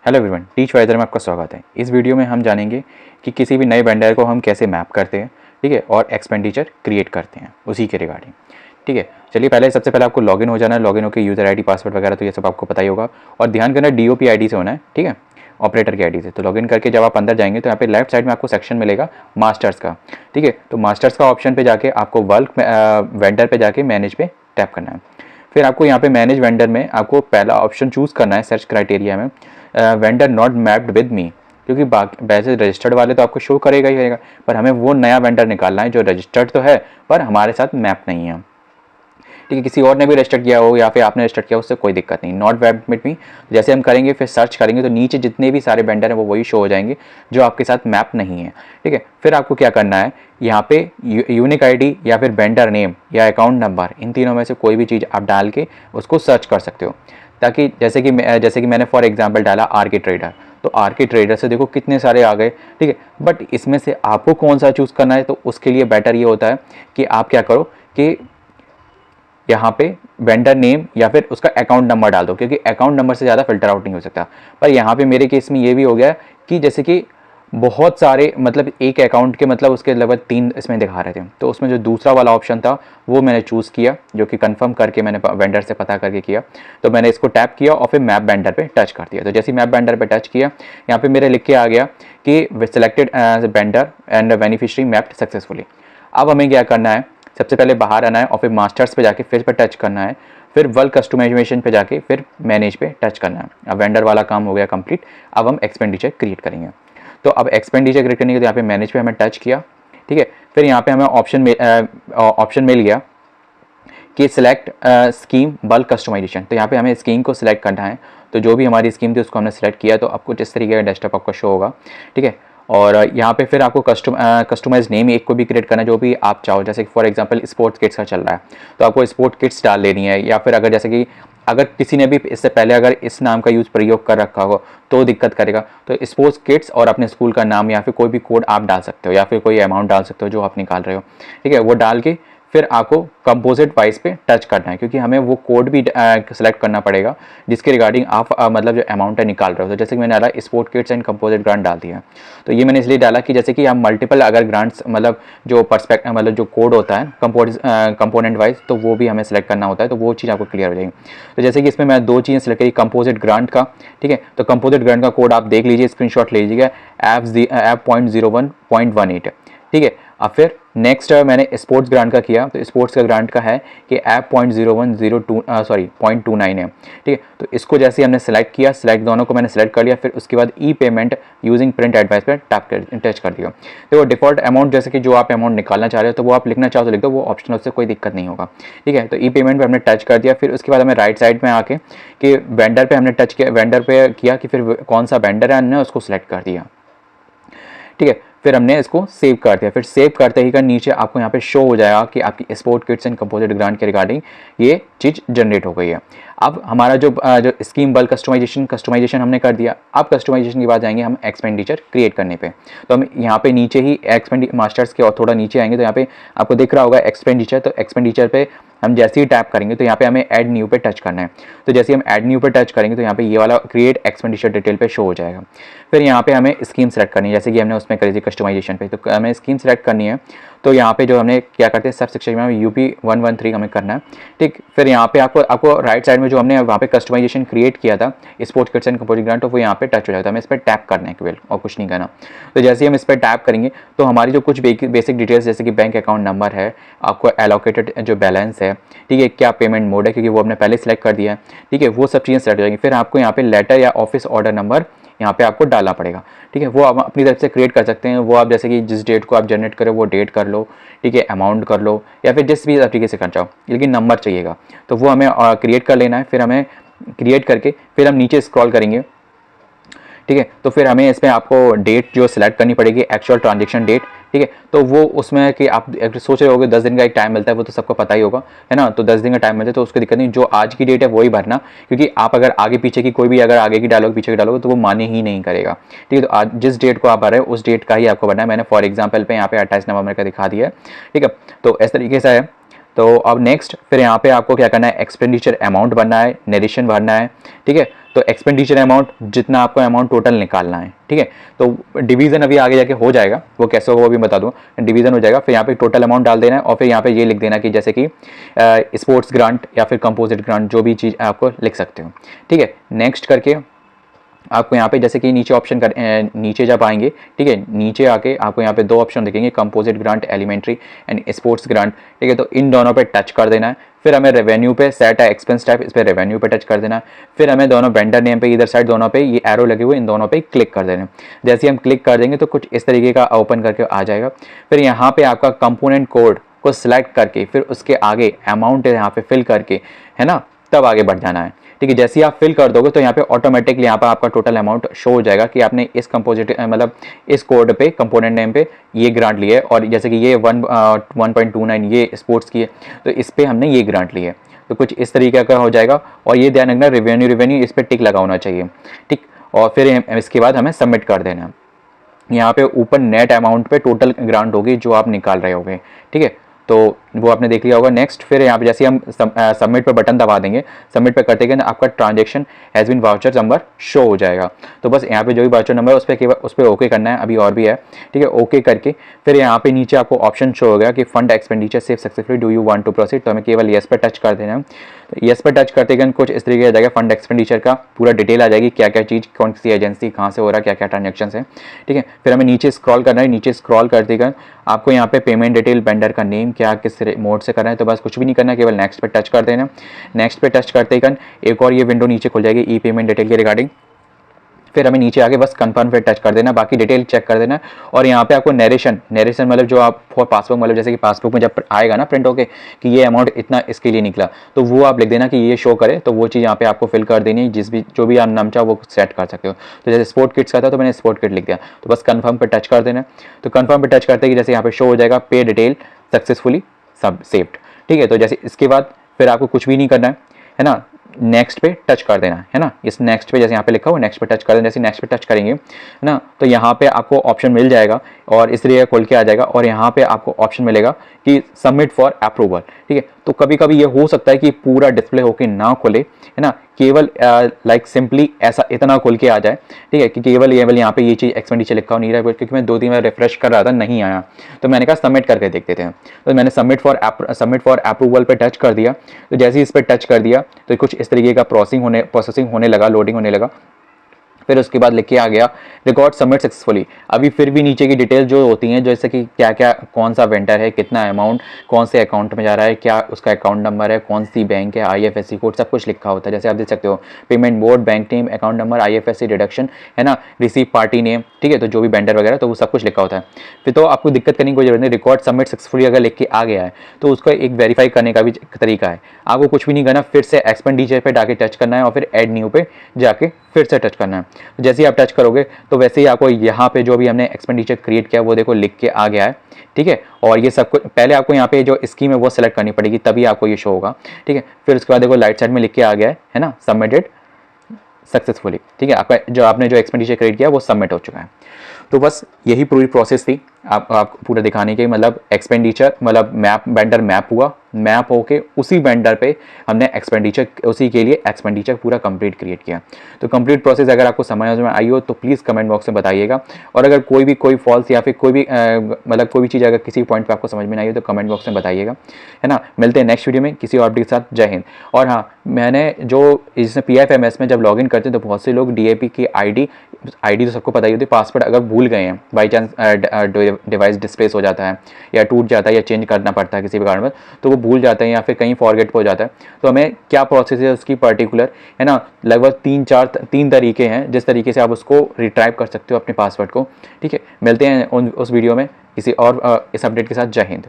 Hello everyone, teach visor में आपका स्वागत है। इस वीडियो में हम जानेंगे कि किसी भी नए वेंडर को हम कैसे मैप करते हैं, ठीक है, और एक्सपेंडिचर क्रिएट करते हैं उसी के रिगार्डिंग। ठीक है, चलिए सबसे पहले आपको लॉगिन हो जाना है। लॉगिन होकर यूज़र आईडी पासवर्ड वगैरह तो ये सब आपको पता ही होगा, और ध्यान करना डीओपी आईडी से होना है, ठीक है, ऑपरेटर की आईडी से। तो लॉगिन करके जब आप अंदर जाएंगे तो यहाँ पे लेफ्ट साइड में आपको सेक्शन मिलेगा मास्टर्स का, ठीक है। तो मास्टर्स का ऑप्शन पे जाके आपको वर्क वेंडर पे जाके मैनेज पे टैप करना है। फिर आपको यहाँ पे मैनेज वेंडर में आपको पहला ऑप्शन चूज़ करना है सर्च क्राइटेरिया में, vendor not mapped with me, क्योंकि बाकी वैसे रजिस्टर्ड वाले तो आपको शो करेगा ही करेगा, पर हमें वो नया वेंडर निकालना है जो रजिस्टर्ड तो है पर हमारे साथ मैप नहीं है, ठीक है। किसी और ने भी रजिस्टर किया हो या फिर आपने रजिस्टर किया हो, उससे कोई दिक्कत नहीं। नॉट मैप्ड विद मी जैसे हम करेंगे, फिर सर्च करेंगे तो नीचे जितने भी सारे वेंडर हैं वो वही शो हो जाएंगे जो आपके साथ मैप नहीं है, ठीक है। फिर आपको क्या करना है, यहाँ पे यूनिक आईडी या फिर वेंडर नेम या अकाउंट नंबर, इन तीनों में से कोई भी चीज़ आप डाल के उसको सर्च कर सकते हो, ताकि जैसे कि मैंने फॉर एग्जांपल डाला आर के ट्रेडर, तो आर के ट्रेडर से देखो कितने सारे आ गए, ठीक है। बट इसमें से आपको कौन सा चूज़ करना है, तो उसके लिए बेटर ये होता है कि आप क्या करो कि यहाँ पे वेंडर नेम या फिर उसका अकाउंट नंबर डाल दो, क्योंकि अकाउंट नंबर से ज़्यादा फिल्टर आउट नहीं हो सकता। पर यहाँ पे मेरे केस में ये भी हो गया कि जैसे कि बहुत सारे, मतलब एक अकाउंट के मतलब उसके लगभग 3 इसमें दिखा रहे थे, तो उसमें जो दूसरा वाला ऑप्शन था वो मैंने चूज़ किया, जो कि कंफर्म करके मैंने वेंडर से पता करके किया। तो मैंने इसको टैप किया और फिर मैप वेंडर पे टच कर दिया। तो जैसे ही मैप वेंडर पे टच किया, यहाँ पे मेरे लिख के आ गया कि selected vendor and beneficiary mapped successfully. अब हमें क्या करना है, सबसे पहले बाहर आना है और फिर मास्टर्स पे जाके फिर पे टच करना है, फिर वर्क कस्टमाइजेशन पे जाके फिर मैनेज पे टच करना है। अब वेंडर वाला काम हो गया कंप्लीट। अब हम एक्सपेंडिचर क्रिएट करेंगे। तो अब एक्सपेंडिचर क्रिएट करने के लिए यहाँ पे मैनेज पे हमें टच किया, ठीक है। फिर यहाँ पे हमें ऑप्शन मिल गया कि सिलेक्ट स्कीम बल्क कस्टमाइजेशन। तो यहाँ पे हमें स्कीम को सिलेक्ट करना है। तो जो भी हमारी स्कीम थी उसको हमने सेलेक्ट किया, तो आपको इस तरीके का डेस्कटॉप आपको शो होगा, ठीक है। और यहाँ पे फिर आपको कस्टमाइज नेम एक को भी क्रिएट करना है जो भी आप चाहो। जैसे फॉर एग्जांपल स्पोर्ट्स किट्स का चल रहा है तो आपको स्पोर्ट किट्स डाल लेनी है, या फिर अगर जैसे कि अगर किसी ने भी इससे पहले अगर इस नाम का यूज़ प्रयोग कर रखा हो तो दिक्कत करेगा। तो स्पोर्ट्स किट्स और अपने स्कूल का नाम या फिर कोई भी कोड आप डाल सकते हो, या फिर कोई अमाउंट डाल सकते हो जो आप निकाल रहे हो, ठीक है। वो डाल के फिर आपको कंपोजिट वाइज पे टच करना है, क्योंकि हमें वो कोड भी सेलेक्ट करना पड़ेगा जिसके रिगार्डिंग आप मतलब जो अमाउंट है निकाल रहे हो। तो जैसे कि मैंने डाला sport Kitts and composite grant डाल दिया। तो ये मैंने इसलिए डाला कि जैसे कि आप मल्टीपल अगर ग्रांट्स मतलब जो मतलब जो कोड होता है कंपोनेंट वाइज, तो वो भी हमें सेलेक्ट करना होता है, तो वो चीज़ आपको क्लियर हो जाएगी। तो जैसे कि इसमें मैं 2 चीज़ें सेलेक्ट करी, कंपोजिट ग्रांट का, ठीक है। तो कंपोजिट ग्रांट का कोड आप देख लीजिए, स्क्रीनशॉट ले लीजिएगा, F.01.18, ठीक है। अब फिर नेक्स्ट मैंने स्पोर्ट्स ग्रांट का किया, तो स्पोर्ट्स का ग्रांट का है कि F.0102.29 है, ठीक है। तो इसको जैसे हमने सेलेक्ट किया, सेलेक्ट दोनों को मैंने सेलेक्ट कर लिया, फिर उसके बाद ई पेमेंट यूजिंग प्रिंट एडवाइस पर टच कर दिया। तो वेंडर अमाउंट जैसे कि जो आप अमाउंट निकालना चाह रहे हो तो वो आप लिखना चाहो तो लिख दो, वो ऑप्शनल से कोई दिक्कत नहीं होगा, ठीक है। तो ई पेमेंट पे हमने टच कर दिया। फिर उसके बाद हमें राइट साइड में आके कि वेंडर पे हमने टच किया, वेंडर पे किया कि फिर कौन सा वेंडर है हमने उसको सिलेक्ट कर दिया, ठीक है। फिर हमने इसको सेव कर दिया। फिर सेव करते ही का नीचे आपको यहाँ पे शो हो जाएगा कि आपकी sport Kitts and composite grant के रिगार्डिंग ये चीज़ जनरेट हो गई है। अब हमारा जो स्कीम बल्क कस्टमाइजेशन हमने कर दिया। अब कस्टमाइजेशन के बाद जाएंगे हम एक्सपेंडिचर क्रिएट करने पे। तो हम यहाँ पे नीचे ही मास्टर्स के और थोड़ा नीचे आएंगे तो यहाँ पे आपको दिख रहा होगा एक्सपेंडिचर। तो एक्सपेंडिचर पे हम जैसे ही टैप करेंगे तो यहाँ पे हमें ऐड न्यू पे टच करना है। तो जैसे हम ऐड न्यू पे टच करेंगे तो यहाँ पे ये वाला क्रिएट एक्सपेंडिचर डिटेल पे शो हो जाएगा। फिर यहाँ पे हमें स्कीम सेलेक्ट करनी है, जैसे कि हमने उसमें करी थी कस्टमाइजेशन पे, तो हमें स्कीम सेलेक्ट करनी है। तो यहाँ पे जो हमने क्या करते हैं सब सेक्शन में UP 113 हमें करना है, ठीक। फिर यहाँ पे आपको राइट साइड में जो हमने वहाँ पे कस्टमाइजेशन क्रिएट किया था sports Kitts and composite grant, तो वो यहाँ पे टच हो जाता है। हमें इस पर टैप करना है केवल और कुछ नहीं करना। तो जैसे ही हम इस पर टैप करेंगे तो हमारी जो कुछ बेसिक डिटेल्स जैसे कि बैंक अकाउंट नंबर है, आपको एलोकेटेड जो बैलेंस है, ठीक है, क्या पेमेंट मोड है क्योंकि वो हमने पहले सेलेक्ट कर दिया है, ठीक है, वो सब चीज़ें सेलेक्ट हो जाएंगी। फिर आपको यहाँ पे लेटर या ऑफिस ऑर्डर नंबर यहाँ पे आपको डालना पड़ेगा, ठीक है। वो आप अपनी तरफ से क्रिएट कर सकते हैं। वो आप जैसे कि जिस डेट को आप जनरेट करें वो डेट कर लो, ठीक है, अमाउंट कर लो, या फिर जिस भी तरीके से कर चाहो, लेकिन नंबर चाहिएगा। तो वो हमें क्रिएट कर लेना है। फिर हमें क्रिएट करके फिर हम नीचे स्क्रॉल करेंगे, ठीक है। तो फिर हमें इसमें आपको डेट जो सिलेक्ट करनी पड़ेगी, एक्चुअल ट्रांजेक्शन डेट, ठीक है। तो वो उसमें कि आप सोच रहे होगे 10 दिन का एक टाइम मिलता है, वो तो सबको पता ही होगा, है ना। तो 10 दिन का टाइम मिलता है तो उसको दिक्कत नहीं, जो आज की डेट है वही भरना, क्योंकि आप अगर आगे पीछे की कोई भी अगर आगे की डालोगे पीछे की डालोगे तो वो माने ही नहीं करेगा, ठीक है। तो आज जिस डेट को आप भर रहे हो उस डेट का ही आपको भरना है। मैंने फॉर एग्जाम्पल पे यहाँ पे 28 नवंबर का दिखा दिया है, ठीक है। तो इस तरीके से है। तो अब नेक्स्ट फिर यहाँ पे आपको क्या करना है, एक्सपेंडिचर अमाउंट भरना है, नरेशन भरना है, ठीक है। तो एक्सपेंडिचर अमाउंट जितना आपको अमाउंट टोटल निकालना है, ठीक है। तो डिवीजन अभी आगे जाके हो जाएगा, वो कैसे होगा वो भी बता दूँ। डिवीजन हो जाएगा, फिर यहाँ पे टोटल अमाउंट डाल देना है और फिर यहाँ पे ये लिख देना कि जैसे कि स्पोर्ट्स ग्रांट या फिर कंपोजिट ग्रांट, जो भी चीज़ आपको लिख सकते हो, ठीक है। नेक्स्ट करके आपको यहाँ पे जैसे कि नीचे ऑप्शन नीचे जब आएंगे, ठीक है, नीचे आके आपको यहाँ पे दो ऑप्शन दिखेंगे, composite grant elementary and sports grant, ठीक है। तो इन दोनों पे टच कर देना है। फिर हमें रेवेन्यू पे सेट है एक्सपेंस टाइप, इस पर रेवेन्यू पे टच कर देना है। फिर हमें दोनों वेंडर नेम पे इधर साइड दोनों पे ये एरो लगे हुए इन दोनों पे क्लिक कर देना है। जैसे हम क्लिक कर देंगे तो कुछ इस तरीके का ओपन करके आ जाएगा। फिर यहाँ पे आपका कंपोनेंट कोड को सिलेक्ट करके फिर उसके आगे अमाउंट यहाँ पे फिल करके, है ना, तब आगे बढ़ जाना है, ठीक है। जैसे ही आप फिल कर दोगे तो यहाँ पे ऑटोमेटिकली यहाँ पर आपका टोटल अमाउंट शो हो जाएगा कि आपने इस कंपोजिट मतलब इस कोड पे कंपोनेंट नेम पे ये ग्रांट लिए है, और जैसे कि ये 1.29 ये स्पोर्ट्स की है तो इस पर हमने ये ग्रांट लिए, तो कुछ इस तरीके का हो जाएगा। और ये ध्यान रखना रेवेन्यू इस पर टिक लगा होना चाहिए, ठीक। और फिर इसके बाद हमें सबमिट कर देना है। यहाँ पे ऊपर नेट अमाउंट पे टोटल ग्रांट होगी जो आप निकाल रहे होगे, ठीक है। तो वो आपने देख लिया होगा। नेक्स्ट फिर यहाँ पे जैसे हम सबमिट पे बटन दबा देंगे, सबमिट पे करते हैं आपका transaction has been voucher number show हो जाएगा। तो बस यहाँ पे जो भी वाउचर नंबर है उस पर ओके करना है, अभी और भी है, ठीक है। ओके करके फिर यहाँ पे नीचे आपको ऑप्शन शो हो गया कि fund expenditure save successfully, do you want to proceed, तो हमें केवल येस पे टच कर देना है। तो येस पे टच करते हैं कुछ इस तरीके आ जाएगा, फंड एक्सपेंडिचर का पूरा डिटेल आ जाएगी, क्या क्या चीज़ कौन सी एजेंसी कहाँ से हो रहा है, क्या क्या ट्रांजेक्शन है, ठीक है। फिर हमें नीचे स्क्रॉल करना है, नीचे स्क्रॉल करते हैं आपको यहाँ पे पेमेंट डिटेल, वेंडर का नेम क्या किस मोड से करना है, तो बस कुछ भी नहीं करना है, केवल नेक्स्ट पे टच कर देना। नेक्स्ट पे टच करते ही एक और ये विंडो नीचे खुल जाएगी ई पेमेंट डिटेल के रिगार्डिंग। फिर हमें नीचे आके बस कंफर्म पे टच कर देना, बाकी डिटेल चेक कर देना। और यहाँ पे आपको नरेशन मतलब जो आप फॉर पासबुक मतलब जैसे कि पासबुक में जब आएगा ना प्रिंट होके कि ये अमाउंट इतना इसके लिए निकला, तो वो आप लिख देना कि ये शो करे, तो वो चीज़ यहाँ पे आपको फिल कर देनी है, जो भी आप नाम चाहो वो सेट कर सकते हो। तो जैसे स्पोर्ट किट्स का था तो मैंने स्पोर्ट किट लिख दिया, तो बस कन्फर्म पे टच कर देना। तो कन्फर्म पे टच करते ही जैसे यहाँ पे शो हो जाएगा पे डिटेल सक्सेसफुली सब सेव्ड, ठीक है। तो जैसे इसके बाद फिर आपको कुछ भी नहीं करना है ना, नेक्स्ट पे टच कर देना है ना। इस नेक्स्ट पे जैसे यहाँ पे लिखा हुआ नेक्स्ट पे टच कर देना, जैसे नेक्स्ट पे टच करेंगे ना तो यहाँ पे आपको ऑप्शन मिल जाएगा और इस तरीके खोल के आ जाएगा, और यहाँ पे आपको ऑप्शन मिलेगा कि सबमिट फॉर अप्रूवल, ठीक है। तो कभी कभी ये हो सकता है कि पूरा डिस्प्ले होके ना खोले, है ना, केवल लाइक सिंपली ऐसा इतना खोल के आ जाए, ठीक है, कि केवल यहाँ पे ये चीज़ एक्सपेंडिचर लिखा हो नहीं रहा है, क्योंकि मैं 2-3 बार रिफ्रेश कर रहा था नहीं आया, तो मैंने कहा सबमिट करके देखते थे। तो मैंने सबमिट फॉर अप्रूवल पे टच कर दिया। तो जैसे ही इस पर टच कर दिया तो कुछ इस तरीके का प्रोसेसिंग होने लगा, लोडिंग होने लगा। फिर उसके बाद लिख के आ गया रिकॉर्ड सबमिट सक्सेसफुली। अभी फिर भी नीचे की डिटेल जो होती हैं, जैसे कि क्या क्या कौन सा वेंडर है, कितना अमाउंट कौन से अकाउंट में जा रहा है, क्या उसका अकाउंट नंबर है, कौन सी बैंक है, IFSC कोड, सब कुछ लिखा होता है। जैसे आप देख सकते हो payment mode, bank name, account number, IFSC deduction, है ना, रिसीव पार्टी नेम, ठीक है। तो जो भी वेंडर वगैरह तो वो सब कुछ लिखा होता है। फिर तो आपको दिक्कत करने की कोई जरूरत नहीं, रिकॉर्ड सबमिट सक्सेसफुली अगर लिख के आ गया है तो उसका एक वेरीफाई करने का भी तरीका है। आपको कुछ भी नहीं करना, फिर से एक्सपेंडिचर पे जाके टच करना है और फिर ऐड न्यू पे जाके फिर से टच करना है। जैसे ही आप टच करोगे तो वैसे ही आपको यहाँ पे जो भी हमने एक्सपेंडिचर क्रिएट किया वो देखो लिख के आ गया है, ठीक है। और ये सब कुछ पहले आपको यहाँ पे जो स्कीम है वो सेलेक्ट करनी पड़ेगी, तभी आपको ये शो होगा, ठीक है। फिर उसके बाद देखो राइट साइड में लिख के आ गया है ना, सबमिटेड सक्सेसफुली, ठीक है। आपने जो एक्सपेंडिचर क्रिएट किया वो सबमिट हो चुका है। तो बस यही पूरी प्रोसेस थी आपको पूरा दिखाने के, मतलब एक्सपेंडिचर मतलब मैप वेंडर मैप हुआ, मैप होके उसी वेंडर पे हमने एक्सपेंडिचर उसी के लिए एक्सपेंडिचर पूरा कंप्लीट क्रिएट किया। तो कंप्लीट प्रोसेस अगर आपको समझ में आई हो तो प्लीज़ कमेंट बॉक्स में बताइएगा, और अगर कोई फॉल्स या फिर कोई भी मतलब कोई भी चीज़ अगर किसी पॉइंट पे आपको समझ में नहीं आई हो तो कमेंट बॉक्स में बताइएगा, है ना। मिलते हैं नेक्स्ट वीडियो में किसी और अपडेट के साथ। जय हिंद। और हाँ, मैंने जो इसमें PFMS में जब लॉगिन करते हैं तो बहुत से लोग DAP की ID तो सबको पता ही होती है, पासवर्ड अगर भूल गए हैं, बाई चांस डिवाइस डिस्प्लेस हो जाता है या टूट जाता है या चेंज करना पड़ता है किसी भी कारण में, तो वो भूल जाते हैं या फिर कहीं फॉरगेट हो जाता है। तो हमें क्या प्रोसेस है उसकी पर्टिकुलर, है ना, लगभग 3 तरीके हैं जिस तरीके से आप उसको रिट्राइव कर सकते हो अपने पासवर्ड को, ठीक है। मिलते हैं उस वीडियो में किसी और इस अपडेट के साथ। जय हिंद।